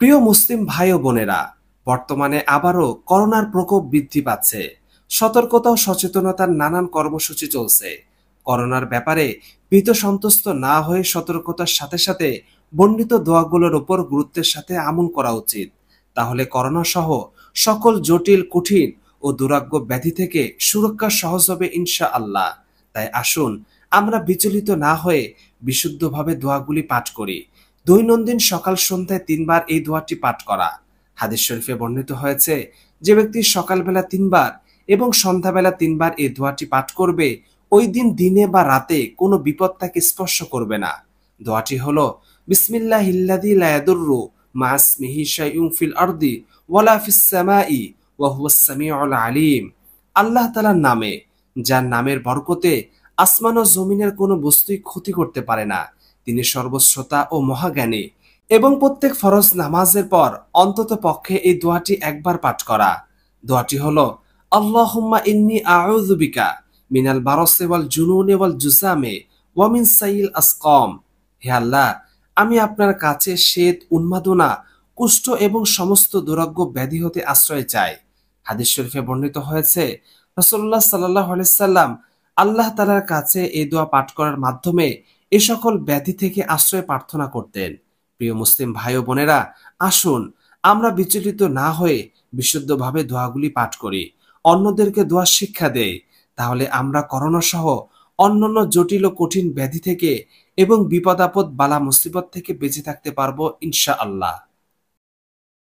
প্রিয় মুসলিম ভাই ও বোনেরা, বর্তমানে আবারও করোনার প্রকোপ বৃদ্ধি পাচ্ছে। সতর্কতা ও সচেতনতার নানান কর্মসূচি চলছে। করোনার ব্যাপারে ভীত সন্ত্রস্ত না হয়ে সতর্কতার সাথে সাথে বর্ণিত দোয়াগুলোর উপর গুরুত্বের সাথে আমল করা উচিত। তাহলে করোনা সহ সকল জটিল, কঠিন ও দুরাগ্য ব্যাধি থেকে সুরক্ষা সহজ হবে ইনশাআল্লাহ। তাই আসুন আমরা বিচলিত না হয়ে বিশুদ্ধভাবে দোয়াগুলি পাঠ করি। দৈনন্দিন সকাল সন্ধ্যায় ৩ বার এই দোয়াটি পাঠ করা। হাদিস শরীফে বর্ণিত হয়েছে, যে ব্যক্তি সকালবেলা ৩ বার এবং সন্ধ্যাবেলা ৩ বার এই দোয়াটি পাঠ করবে, ওই দিন দিনে বা রাতে কোনো বিপদ তাকে স্পর্শ করবে না। দোয়াটি হলো, বিসমিল্লাহিল্লাযী লা ইয়াদুররু মা ইসমিহি শাইউন ফিল আরদি ওয়ালা ফিস সামাই ওয়া হুয়াস সামিউল আলিম। আল্লাহ তাআলার নামে, যার নামের বরকতে আসমান ও জমিনের কোনো বস্তুই ক্ষতি করতে পারে না। তিনি সর্বশ্রোতা ও মহাজ্ঞানী। এবং প্রত্যেক ফরজ নামাজের পর অন্তত পক্ষে এই দোয়াটি একবার পাঠ করা। দোয়াটি হলো, আল্লাহুম্মা ইন্নী আউযু বিকা মিনাল বারসি ওয়াল জুনুনি ওয়াল জুসামে ওয়া মিন সাইয়িল আসকাম। হে আল্লাহ, আমি আপনার কাছে শ্বেত, উন্মাদনা, কুষ্ঠ এবং সমস্ত দুরাগ্য ব্যাধি হতে আশ্রয় চাই। হাদিস শরীফে বর্ণিত হয়েছে, রাসূলুল্লাহ সাল্লাল্লাহু আলাইহি সাল্লাম আল্লাহ তাআলার কাছে এই দোয়া পাঠ করার মাধ্যমে এ সকল ব্যাধি থেকে আশ্রয় প্রার্থনা করতেন। প্রিয় মুসলিম ভাই ও বোনেরা, আসুন আমরা বিচলিত না হয়ে বিশুদ্ধভাবে দোয়াগুলি পাঠ করি, অন্যদেরকে দোয়া শিক্ষা দেই। তাহলে আমরা করোনা সহ অন্যান্য জটিল ও কঠিন ব্যাধি থেকে এবং বিপদ আপদ বালা মুসিবত থেকে বেঁচে থাকতে পারবো ইনশাআল্লাহ।